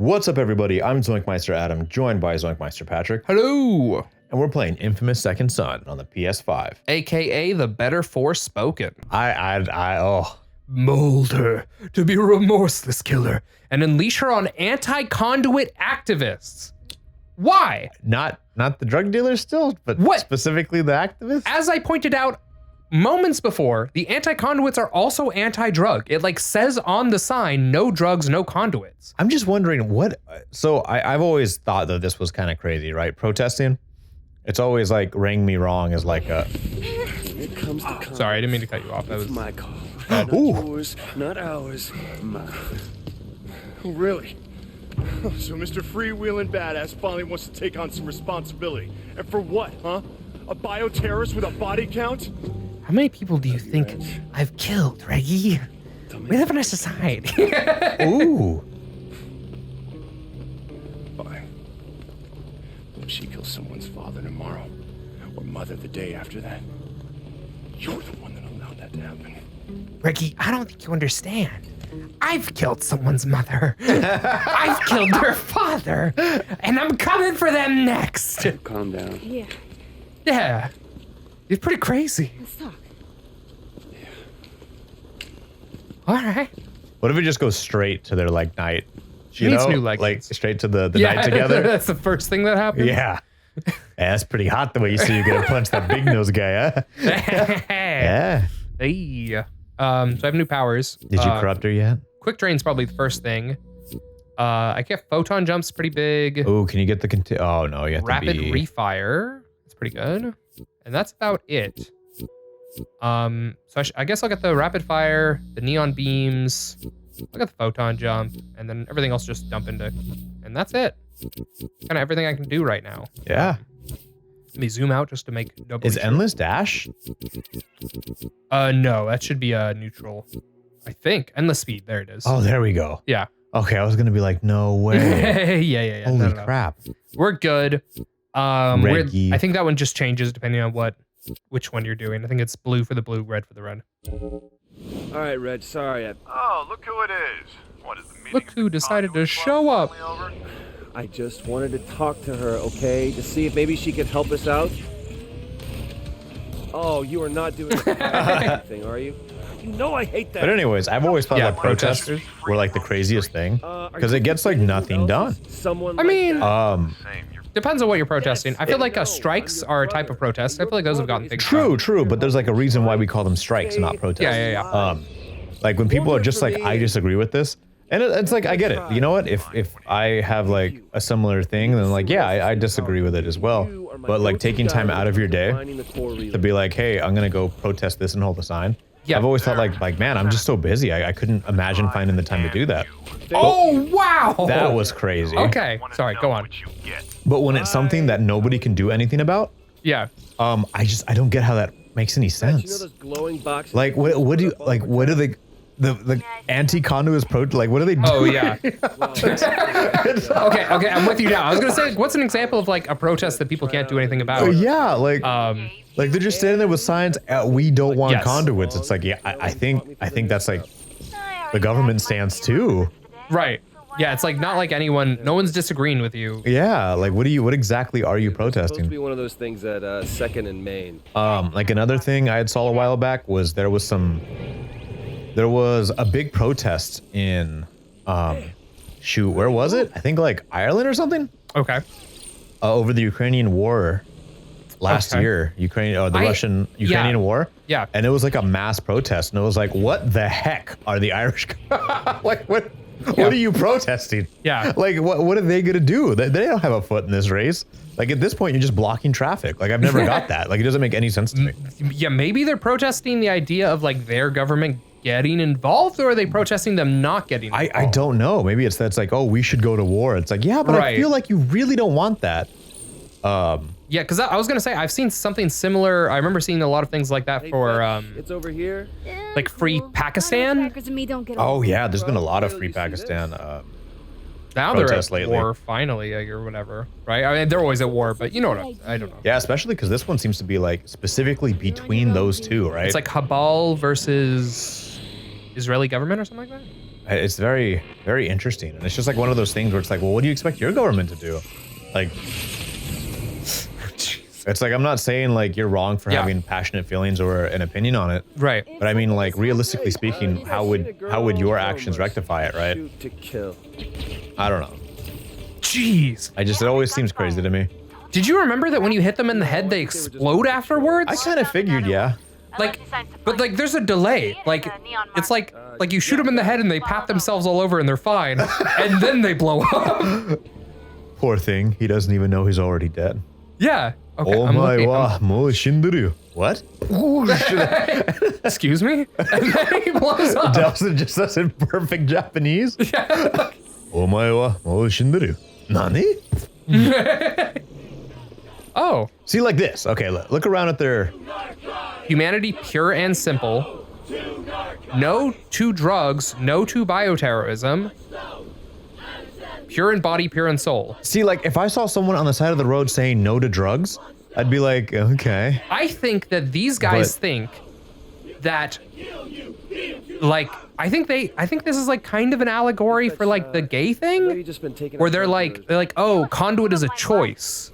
What's up, everybody? I'm ZoinkMeister Adam, joined by ZoinkMeister Patrick. Hello! And we're playing Infamous Second Son on the PS5. AKA the better Forspoken. Mold her to be a remorseless killer and unleash her on anti-conduit activists. Why? Not the drug dealers still, but what? Specifically the activists? As I pointed out moments before, the anti-conduits are also anti-drug. It like says on the sign, no drugs, no conduits. I'm just wondering what, so I've always thought that this was kind of crazy, right? Protesting, it's always like rang me wrong as like a... Here comes the Sorry, I didn't mean to cut you off. That was my call. Not yours, not ours, mine. Oh, really? So Mr. Freewheeling Badass finally wants to take on some responsibility. And for what, huh? A bioterrorist with a body count? How many people do you think I've killed, Reggie? We live in a society. Ooh. Fine. If she kills someone's father tomorrow, or mother the day after that, you're the one that allowed that to happen. Reggie, I don't think you understand. I've killed someone's mother. I've killed their father. And I'm coming for them next. Calm down. Yeah, Yeah. It's pretty crazy. let's talk. All right. What if it just goes straight to their like night? She needs new leggings. Like straight to the night together? That's the first thing that happens. Yeah. Yeah, that's pretty hot the way you see you gonna punch that big nose guy, huh? Yeah. Hey. So I have new powers. Did you corrupt her yet? Quick drain's probably the first thing. I get photon jumps pretty big. Oh, can you get the oh no, you have Rapid to be... refire. That's pretty good. And that's about it. So I guess I'll get the rapid fire, the neon beams, I'll get the photon jump, and then everything else just dump into, and that's it. Kind of everything I can do right now. Yeah. Let me zoom out just to make double. Is endless dash? No, that should be neutral. I think endless speed. There it is. Oh, there we go. Yeah. Okay, I was gonna be like, no way. yeah. Holy No. crap. We're good. Reggie. I think that one just changes depending on which one you're doing. I think it's blue for the blue, red for the red. All right, Reg, sorry. Oh, look who it is. What is the meeting? Look who decided to show up. I just wanted to talk to her, okay? To see if maybe she could help us out. Oh, you are not doing the thing, are you? You know I hate that. But anyways, I've always thought Yeah, that protesters were like the craziest thing because it gets like nothing done. Someone I mean, Same. depends on what you're protesting. I feel like strikes are a type of protest. I feel like those have gotten things done. True, but there's like a reason why we call them strikes and not protests. Yeah. Like when people are just like, I disagree with this, and it's like I get it. You know what? If I have like a similar thing, then like yeah, I disagree with it as well. But like taking time out of your day to be like, hey, I'm gonna go protest this and hold a sign. Yeah. I've always thought like man, I'm just so busy. I couldn't imagine finding the time to do that. Oh, wow. That was crazy. Okay. Sorry, go on. But when it's something that nobody can do anything about, Yeah. I don't get how that makes any You know sense. those glowing boxes? Like what do you like? What do the anti-conduit like? What do they do? Oh, yeah. Okay, I'm with you now. I was going to say, what's an example of like a protest that people can't do anything about? Yeah, like they're just standing there with signs. We don't want Yes. conduits. It's like, yeah, I think that's like the government stance too. Right. Yeah, it's like not like no one's disagreeing with you. Yeah, like what exactly are you It's supposed to protesting? be one of those things at 2nd and Main. Like another thing I had saw a while back was there was a big protest in shoot, where was it? I think like Ireland or something. Okay. Over the Ukrainian war last Okay. year, the Russian-Ukrainian war. Yeah. And it was like a mass protest, and it was like, what the heck are the Irish? Like, what are you protesting? Yeah. Like, what are they gonna do? They don't have a foot in this race. Like at this point, you're just blocking traffic. Like I've never got that. Like it doesn't make any sense to me. Yeah, maybe they're protesting the idea of like their government getting involved, or are they protesting them not getting involved? I don't know. Maybe that's like, oh, we should go to war. It's like, yeah, but I Right. feel like you really don't want that. Yeah, because I was gonna say I've seen something similar. I remember seeing a lot of things like that Hey, for Reg, it's over here. like free Pakistan. Oh yeah, there's been a lot of free Pakistan. Now they're protests at lately. war finally, or whatever, right? I mean, they're always at war, but you know what? I don't know. Yeah, especially because this one seems to be like specifically between those two, right? It's like Habal versus Israeli government or something like that. It's very, very interesting. And it's just like one of those things where it's like, well, what do you expect your government to do? Like, it's like, I'm not saying like you're wrong for having passionate feelings or an opinion on it. Right. But I mean, like, realistically speaking, how would your actions rectify it, right? Shoot to kill. I don't know. Jeez. It always seems crazy to me. Did you remember that when you hit them in the head, they explode afterwards? I kind of figured, yeah. Like, but like, there's a delay. Like, it's like you shoot them in the head and they pat themselves all over and they're fine, and then they blow up. Poor thing. He doesn't even know he's already dead. Yeah. Okay. Oh my wa, mo shinderu. What? Excuse me? And then he blows up. Delsin just says in perfect Japanese. Yeah. Oh my wa, mo shinderu. Nani? Oh. See, like this. Okay, look around at their... Humanity pure and simple. No to drugs. No to bioterrorism. Pure in body, pure in soul. See, like, if I saw someone on the side of the road saying no to drugs, I'd be like, okay. I think that these guys think that, like, I think this is like kind of an allegory for like the gay thing, where they're like, oh, conduit is a choice.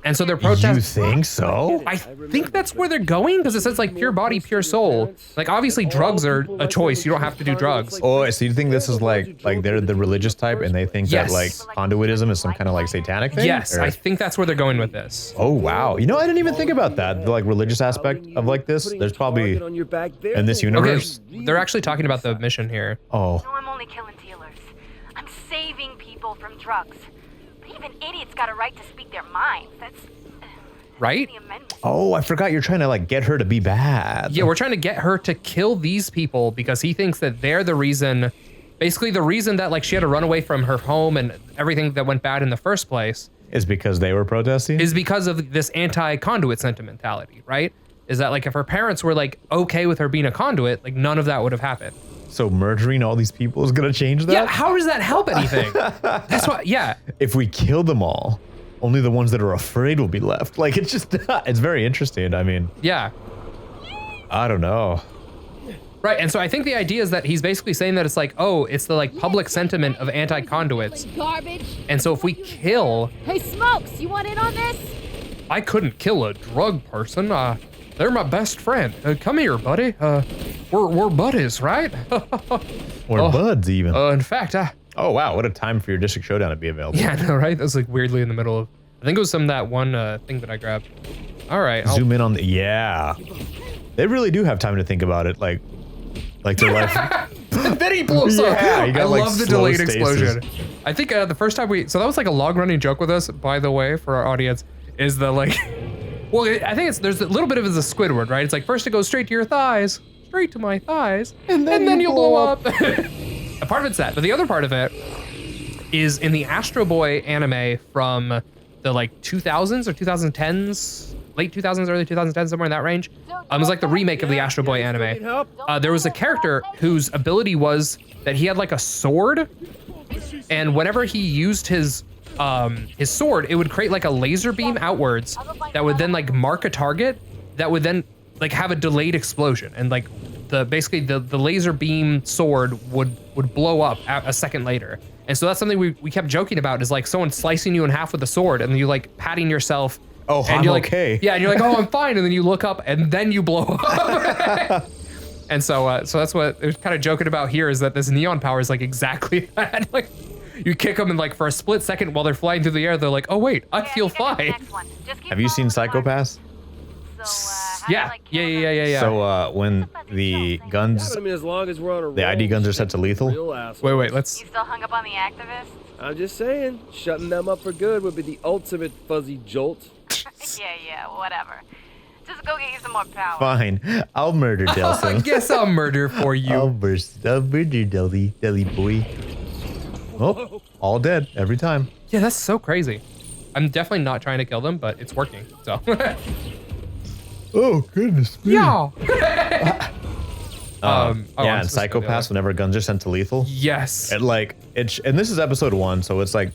And so they're protesting. You think so? I think that's where they're going, because it says like pure body, pure soul. Like, obviously drugs are a choice. You don't have to do drugs. Oh, so you think this is like they're the religious type and they think that like conduitism is some kind of like satanic thing? Yes, or? I think that's where they're going with this. Oh, wow. You know, I didn't even think about that. The like religious aspect of like this. There's probably in this universe. Okay, they're actually talking about the mission here. Oh. No, I'm only killing dealers. I'm saving people from drugs. Even idiots got a right to speak their minds. That's right. Oh, I forgot you're trying to like get her to be bad. Yeah, we're trying to get her to kill these people because he thinks that they're the reason, basically the reason that like she had to run away from her home and everything that went bad in the first place. Is because they were protesting? Is because of this anti-conduit sentimentality, right? Is that like if her parents were like okay with her being a conduit, like none of that would have happened. So murdering all these people is gonna change that? Yeah, how does that help anything? That's what, yeah. If we kill them all, only the ones that are afraid will be left. Like, it's just, it's very interesting. I mean, yeah. I don't know. Right, and so I think the idea is that he's basically saying that it's like, oh, it's the like public sentiment of anti-conduits. Garbage. And so if we kill... Hey, Smokes, you want in on this? I couldn't kill a drug person. They're my best friend. Come here, buddy. We're buddies, right? Or buds, even. In fact, oh, wow. What a time for your district showdown to be available. Yeah, I know, right? That was like weirdly in the middle of... I think it was that one thing that I grabbed. All right. Zoom in on the... Yeah. They really do have time to think about it. Like their life... Then he blows up. Yeah, you got, I like, love the slow delayed stasis. explosion. I think the first time so that was like a long running joke with us, by the way, for our audience, is the like... Well, I think there's a little bit of it as a Squidward, right? It's like first it goes straight to your thighs, straight to my thighs, and then you'll blow up. A part of it's that, but the other part of it is in the Astro Boy anime from the like 2000s or 2010s, late 2000s, early 2010s, somewhere in that range. It was like the remake of the Astro Boy anime. There was a character whose ability was that he had like a sword, and whenever he used his sword, it would create like a laser beam outwards that would then like mark a target that would then like have a delayed explosion, and like basically the laser beam sword would blow up a second later. And so that's something we kept joking about, is like someone slicing you in half with a sword and then you like patting yourself. Oh, and I'm you're like, okay. Yeah, and you're like, oh, I'm fine, and then you look up and then you blow up. And so that's what they're kind of joking about here, is that this neon power is like exactly that. Like, you kick them and like for a split second while they're flying through the air, they're like, oh wait, I feel fine. Have you seen Psychopaths? Yeah. So when the guns, the ID guns are set to lethal. Wait, let's... You still hung up on the activists? I'm just saying, shutting them up for good would be the ultimate fuzzy jolt. Yeah, whatever. Just go get you some more power. Fine, I'll murder Delsin. I guess I'll murder for you. I'll murder Deli boy. Oh, all dead every time. Yeah, that's so crazy. I'm definitely not trying to kill them, but it's working, so. Oh, goodness me. Yeah. Oh, yeah, and psychopaths whenever guns are sent to lethal. Yes. And like and this is episode 1, so it's like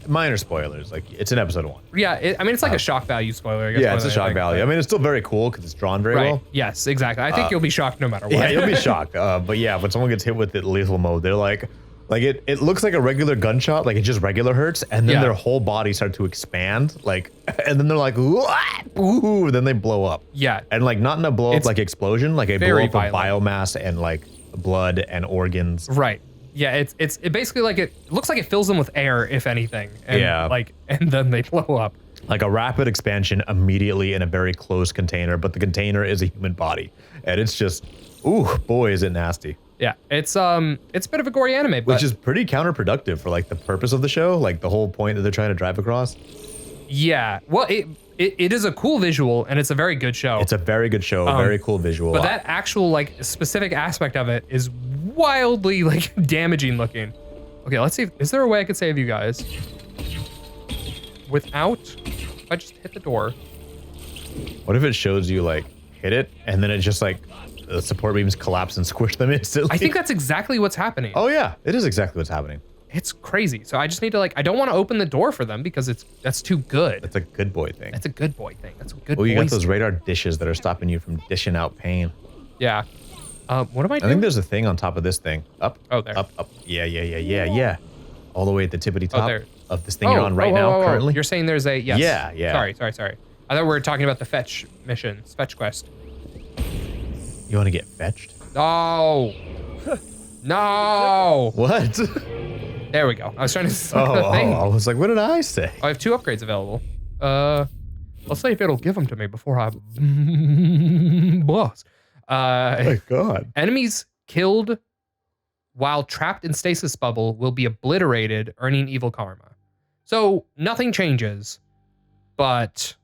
minor spoilers. Like it's in episode 1. Yeah, I mean it's like a shock value spoiler. I guess, Yeah, it's a shock value. I mean, it's still very cool because it's drawn very well. Yes, exactly. I think you'll be shocked no matter what. Yeah, you'll be shocked. But yeah, when someone gets hit with it lethal mode, they're like it looks like a regular gunshot, like it just regular hurts, and then their whole body starts to expand, like, and then they're like, ooh, then they blow up. Yeah. And like not in a blow up like explosion, like a blow up violent. of biomass and like blood and organs. Right. Yeah, it basically like it looks like it fills them with air, if anything. And like, and then they blow up. Like a rapid expansion immediately in a very closed container, but the container is a human body. And it's just, ooh, boy, is it nasty. Yeah, it's a bit of a gory anime, but which is pretty counterproductive for like the purpose of the show, like the whole point that they're trying to drive across. Yeah, well, it is a cool visual and it's a very good show. It's a very good show, very cool visual. But that actual like specific aspect of it is wildly like damaging looking. Okay, let's see. Is there a way I could save you guys without? If I just hit the door. What if it shows you like hit it and then it just like the support beams collapse and squish them instantly? I think that's exactly what's happening. Oh yeah, it is exactly what's happening. It's crazy. So I just need to like, I don't want to open the door for them because that's too good. That's a good boy thing. That's a good boy thing. That's a good boy. Oh, you got those radar dishes that are stopping you from dishing out pain. Yeah. What am I doing? I think there's a thing on top of this thing. Up. Oh, there. Up. Yeah. All the way at the tippity top of this thing Oh, you're on right now currently. You're saying there's a, yes. Yeah. Sorry. I thought we were talking about the fetch mission, fetch quest. You want to get fetched? No. No. What? There we go. I was trying to say I was like, what did I say? I have 2 upgrades available. Let's see if it'll give them to me before I boss. Oh my God. Enemies killed while trapped in stasis bubble will be obliterated, earning evil karma. So nothing changes, but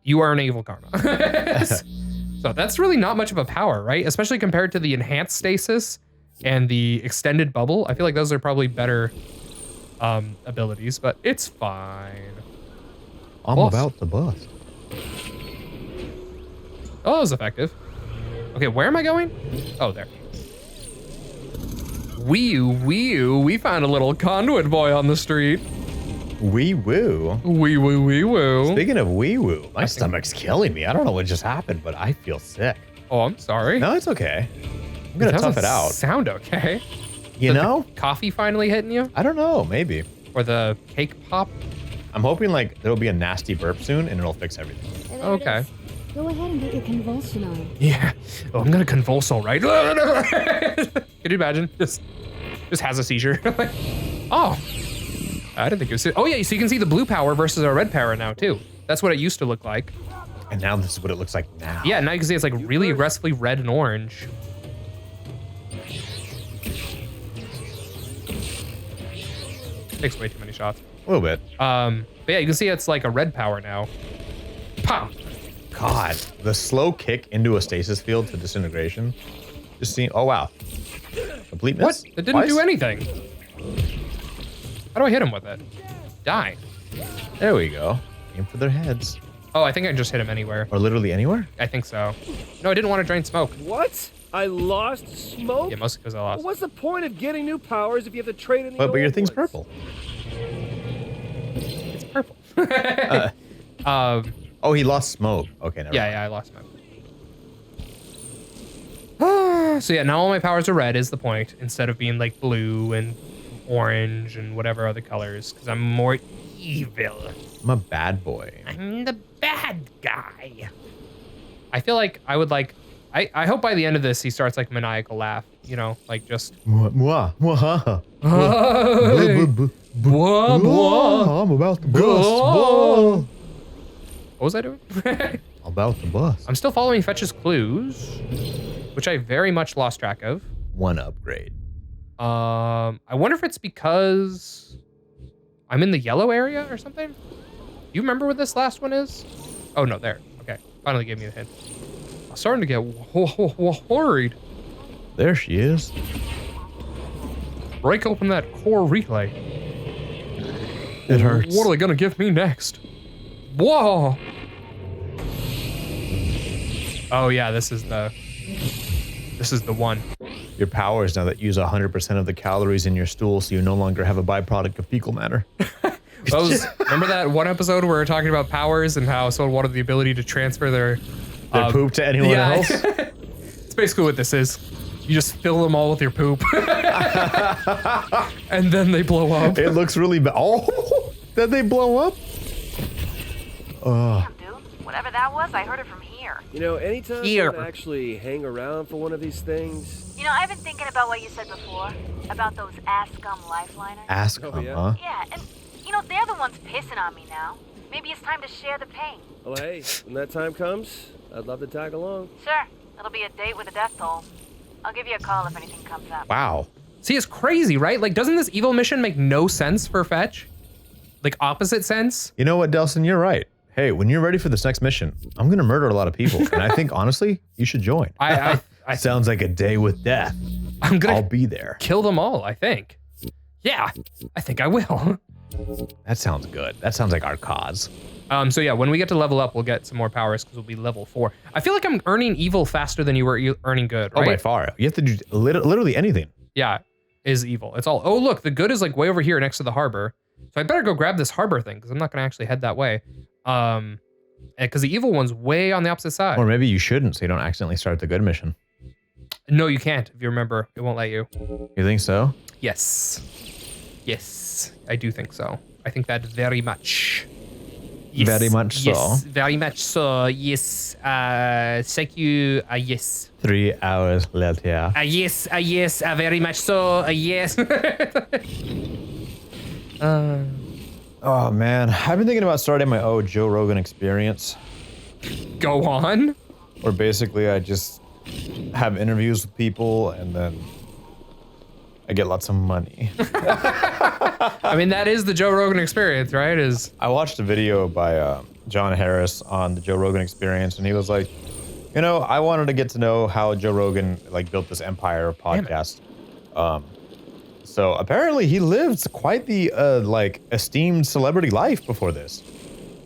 you earn evil karma. So that's really not much of a power, right? Especially compared to the enhanced stasis and the extended bubble. I feel like those are probably better abilities, but it's fine. I'm about to bust. Oh, that was effective. Okay, where am I going? Oh, there. We found a little conduit boy on the street. Wee woo. Wee woo. Speaking of wee woo, my stomach's killing me. I don't know what just happened, but I feel sick. Oh, I'm sorry. No, it's okay. I'm gonna tough it out. Sound okay? You know? The coffee finally hitting you? I don't know, maybe. Or the cake pop? I'm hoping like there'll be a nasty burp soon and it'll fix everything. Okay. Go ahead and get your convulsion on. Yeah. Oh, I'm gonna convulse all right. Could you imagine? Just has a seizure. Oh. I didn't think it was. Oh yeah, so you can see the blue power versus our red power now too. That's what it used to look like. And now this is what it looks like now. Yeah, now you can see it's like really aggressively red and orange. Takes way too many shots. A little bit. But yeah, you can see it's like a red power now. Pow! God, the slow kick into a stasis field to disintegration. Just seeing. Oh wow. Complete miss. What? It didn't do anything. How do I hit him with it? Die. There we go. Aim for their heads. Oh, I think I just hit him anywhere. Or literally anywhere? I think so. No, I didn't want to drain smoke. What? I lost smoke? Yeah, mostly because I lost. Well, what's the point of getting new powers if you have to trade in the But your old thing's ones? purple. It's purple. Oh, he lost smoke. Okay, never mind. Yeah, I lost smoke. So yeah, now all my powers are red is the point, instead of being like blue and orange and whatever other colors, because I'm more evil. I'm a bad boy. I'm the bad guy. I feel like I would like, I hope by the end of this he starts like maniacal laugh, you know, like just. Mwah, mwah, I'm about to bust. What was I doing? I'm about to bust. I'm still following Fetch's clues, which I very much lost track of. One upgrade. I wonder if it's because I'm in the yellow area or something. Do you remember what this last one is? Oh no, there. Okay, finally gave me the hint. I'm starting to get worried. There she is. Break open that core relay. It hurts. What are they gonna give me next? Whoa! Oh yeah, this is the This is the one. Your powers now that use 100% of the calories in your stool, so you no longer have a byproduct of fecal matter. Remember that one episode where we were talking about powers and how someone wanted the ability to transfer their poop to anyone else? It's basically what this is. You just fill them all with your poop. And then they blow up. It looks really bad. Oh, did they blow up? Damn, dude. Whatever that was, I heard it from here. You know, anytime Here. you actually hang around for one of these things. You know, I've been thinking about what you said before. About those ass scum lifeliners. Ask Oh, them, yeah? huh? Yeah, and, you know, they're the ones pissing on me now. Maybe it's time to share the pain. Well, hey, when that time comes, I'd love to tag along. Sure. It'll be a date with a death toll. I'll give you a call if anything comes up. Wow. See, it's crazy, right? Like, doesn't this evil mission make no sense for Fetch? Like, opposite sense? You know what, Delsin? You're right. Hey, when you're ready for this next mission, I'm going to murder a lot of people. And I think, honestly, you should join. I Sounds like a day with death. I'm I'll gonna be there. kill them all, I think. Yeah, I think I will. That sounds good. That sounds like our cause. So yeah, when we get to level up, we'll get some more powers because we'll be level 4. I feel like I'm earning evil faster than you were earning good, right? Oh, by far. You have to do literally anything. Yeah, is evil. It's all, oh look, the good is like way over here next to the harbor. So I better go grab this harbor thing because I'm not gonna actually head that way. Because the evil one's way on the opposite side. Or maybe you shouldn't, so you don't accidentally start the good mission. No, you can't. If you remember, it won't let you. You think so? Yes. Yes, I do think so. I think that very much. Yes, Very much so. Yes, very much so. Yes. Thank you. Yes. 3 hours later. Yes. Yes. Very much so. Yes. Oh, man. I've been thinking about starting my own Joe Rogan experience. Go on. Where basically I just have interviews with people and then I get lots of money. I mean, that is the Joe Rogan experience, right? I watched a video by John Harris on the Joe Rogan experience, and he was like, you know, I wanted to get to know how Joe Rogan like built this empire of podcasts. So apparently he lived quite the like esteemed celebrity life before this.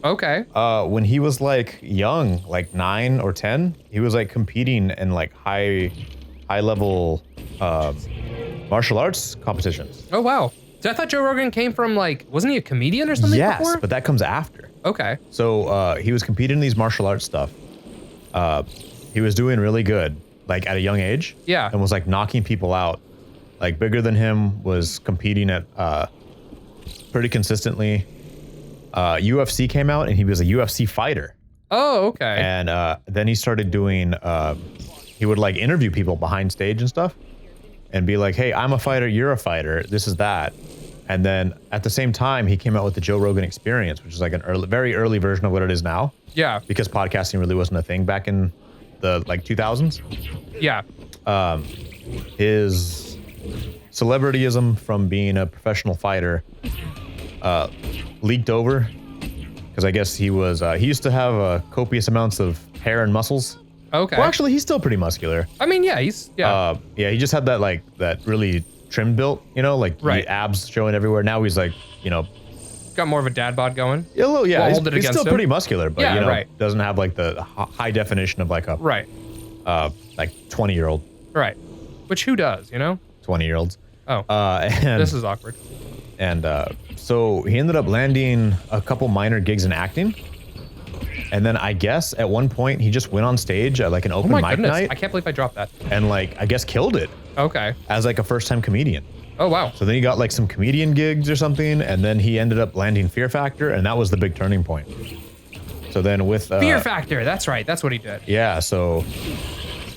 Okay. When he was like young, like 9 or 10, he was like competing in like high level martial arts competitions. Oh wow. So I thought Joe Rogan came from like, wasn't he a comedian or something Yes, before? but that comes after. Okay. So he was competing in these martial arts stuff. He was doing really good, like at a young age. Yeah. And was like knocking people out. Like bigger than him, was competing at pretty consistently. UFC came out and he was a UFC fighter. Oh, okay. And then he started doing, he would like interview people behind stage and stuff and be like, hey, I'm a fighter, you're a fighter, this is that. And then at the same time, he came out with the Joe Rogan Experience, which is like an very early version of what it is now. Yeah. Because podcasting really wasn't a thing back in the like 2000s. Yeah. His celebrityism from being a professional fighter leaked over because I guess he was he used to have copious amounts of hair and muscles. Okay. Well, actually, he's still pretty muscular. I mean, yeah, he's, yeah. Yeah, he just had that like that really trim built, you know, like Right. the abs showing everywhere. Now he's like, you know, Got more of a dad bod going. a little, yeah, We'll he's hold it still against him. pretty muscular, but Yeah, you know, right. doesn't have like the high definition of like a Right. like 20-year-old, Right. Which who does, you know? 20-year-olds. Oh, And this is awkward. And so he ended up landing a couple minor gigs in acting. And then I guess at one point he just went on stage at like an Oh open my mic goodness. night I can't believe I dropped that. and like I guess killed it Okay. as like a first-time comedian. Oh, wow. So then he got like some comedian gigs or something, and then he ended up landing Fear Factor, and that was the big turning point. So then with Fear Factor. That's right. That's what he did. yeah, so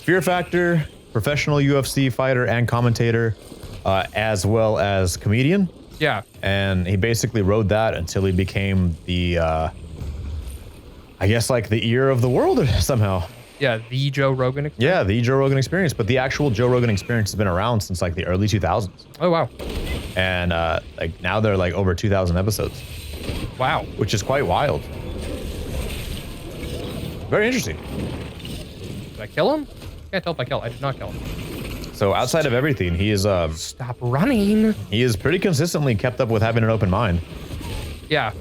Fear Factor, professional UFC fighter and commentator, as well as comedian. Yeah. And he basically rode that until he became the, I guess like the ear of the world somehow. Yeah. The Joe Rogan. Yeah, the Joe Rogan Experience. But the actual Joe Rogan Experience has been around since like the early 2000s. Oh, wow. And like now they're like over 2,000 episodes, Wow. which is quite wild. Very interesting. Did I kill him? Can't tell if I killed. I did not kill him. So outside of everything, he is Stop running. pretty consistently kept up with having an open mind. Yeah.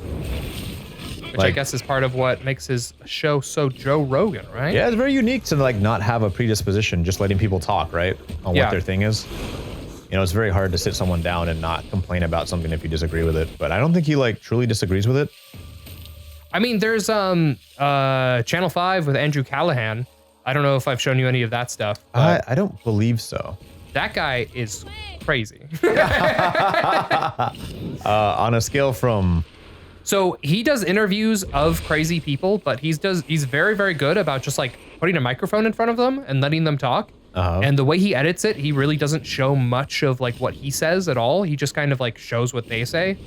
which I guess is part of what makes his show so Joe Rogan, right? Yeah, it's very unique to like not have a predisposition, just letting people talk, right? On what their thing is. You know, it's very hard to sit someone down and not complain about something if you disagree with it. But I don't think he like truly disagrees with it. I mean, there's Channel 5 with Andrew Callaghan. I don't know if I've shown you any of that stuff. I don't believe so. That guy is crazy. On a scale from... So he does interviews of crazy people, but he's very, very good about just like putting a microphone in front of them and letting them talk. And the way he edits it, he really doesn't show much of like what he says at all. He just kind of like shows what they say.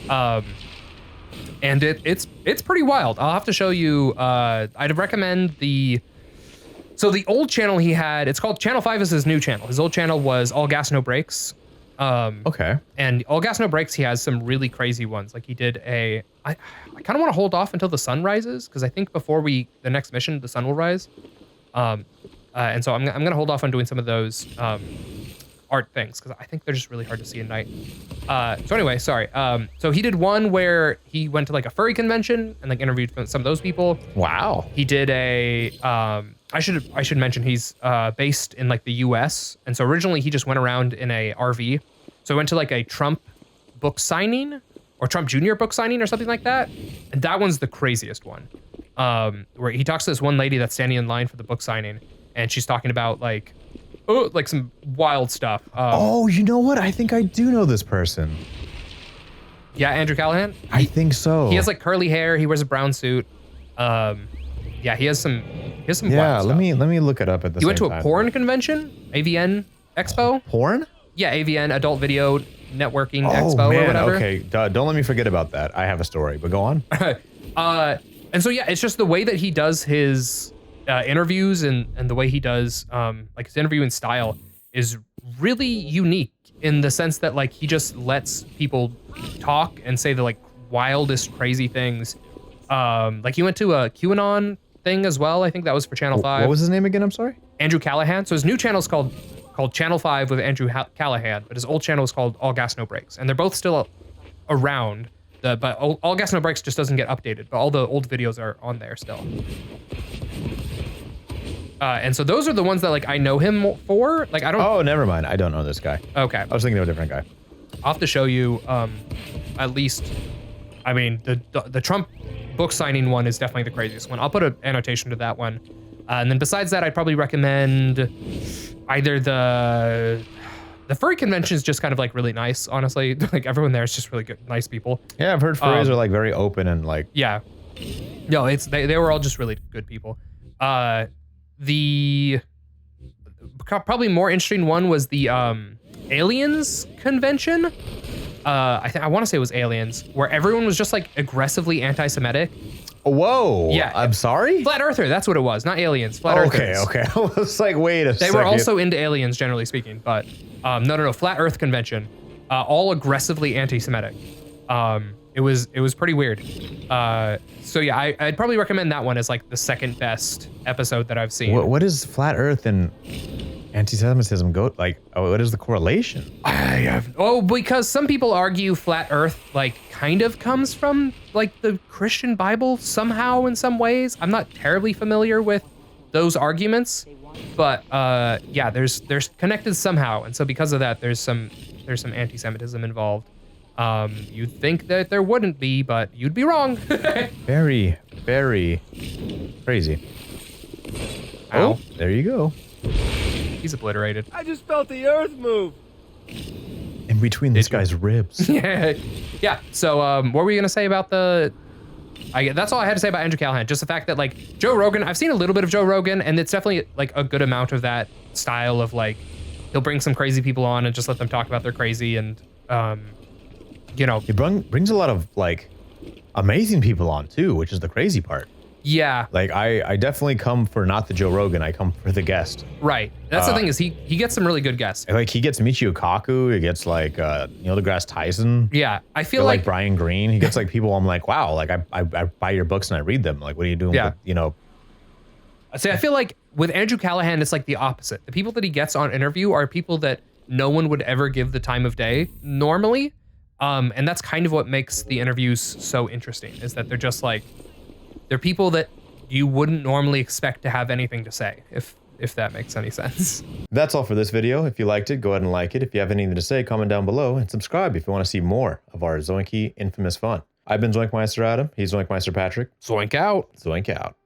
And it's pretty wild. I'll have to show you. I'd recommend so the old channel he had, it's called Channel 5 is his new channel. His old channel was All Gas No Brakes. Okay. And All Gas No Brakes, he has some really crazy ones. Like he did I kind of want to hold off until the sun rises, because I think before the next mission, the sun will rise. And so I'm gonna hold off on doing some of those art things, because I think they're just really hard to see at night. So anyway, sorry. So he did one where he went to like a furry convention and like interviewed some of those people. Wow. He did I should mention he's based in like the US. And so originally he just went around in a RV. So he went to like a Trump book signing or Trump Jr. book signing or something like that. And that one's the craziest one. Where he talks to this one lady that's standing in line for the book signing, and she's talking about like some wild stuff. Oh, you know what? I think I do know this person. Yeah, Andrew Callaghan? I think so. He has like curly hair. He wears a brown suit. Yeah, he has some wild stuff. Let me look it up at the same time. He went to a porn convention, AVN Expo. Porn? Yeah, AVN, Adult Video Networking Expo or whatever. Okay, don't let me forget about that. I have a story, but go on. And so, yeah, it's just the way that he does his interviews and the way he does like his interviewing style is really unique in the sense that like he just lets people talk and say the like wildest crazy things. Like he went to a QAnon thing as well. I think that was for Channel 5. What was his name again? I'm sorry? Andrew Callaghan. So his new channel is called Channel 5 with Andrew Callaghan, but his old channel is called All Gas No Brakes, and they're both still around. But All Gas No Brakes just doesn't get updated, but all the old videos are on there still. And so those are the ones that like I know him for. Like I don't. Oh, never mind. I don't know this guy. Okay. I was thinking of a different guy. I'll have to show you at least. I mean, the Trump book signing one is definitely the craziest one. I'll put an annotation to that one. And then besides that, I'd probably recommend either the furry convention is just kind of like really nice, honestly. Like everyone there is just really good, nice people. Yeah, I've heard furries are like very open and like. Yeah. No, they were all just really good people. The probably more interesting one was the aliens convention. I want to say it was aliens, where everyone was just like aggressively anti-Semitic. Whoa. Yeah. I'm sorry? Flat Earther, that's what it was, not aliens. Flat Earthers. Okay. I was like, wait a second. They were also into aliens, generally speaking, but no. Flat Earth convention, all aggressively anti-Semitic. It was pretty weird. So yeah, I'd probably recommend that one as like the second best episode that I've seen. What is flat Earth and anti-Semitism go like? What is the correlation? Because some people argue flat Earth like kind of comes from like the Christian Bible somehow in some ways. I'm not terribly familiar with those arguments, but yeah, there's connected somehow, and so because of that, there's some anti-Semitism involved. You'd think that there wouldn't be, but you'd be wrong. Very, very crazy. Ow. Oh, there you go. He's obliterated. I just felt the earth move. In between this guy's ribs. Yeah. So, what were you gonna say about that's all I had to say about Andrew Callaghan. Just the fact that like Joe Rogan, I've seen a little bit of Joe Rogan, and it's definitely like a good amount of that style of like he'll bring some crazy people on and just let them talk about their crazy and you know. He brings a lot of like amazing people on too, which is the crazy part. Yeah. Like I definitely come for not the Joe Rogan, I come for the guest. Right. That's the thing is he gets some really good guests. Like he gets Michio Kaku, he gets like Neil deGrasse Tyson. Yeah. I feel like Brian Greene. He gets like people I'm like, wow, like I buy your books and I read them. Like what are you doing with, you know? See, I feel like with Andrew Callaghan, it's like the opposite. The people that he gets on interview are people that no one would ever give the time of day normally. And that's kind of what makes the interviews so interesting, is that they're just like, they're people that you wouldn't normally expect to have anything to say, if that makes any sense. That's all for this video. If you liked it, go ahead and like it. If you have anything to say, comment down below and subscribe if you want to see more of our Zoinky infamous fun. I've been ZoinkMeister Adam. He's ZoinkMeister Patrick. Zoink out. Zoink out.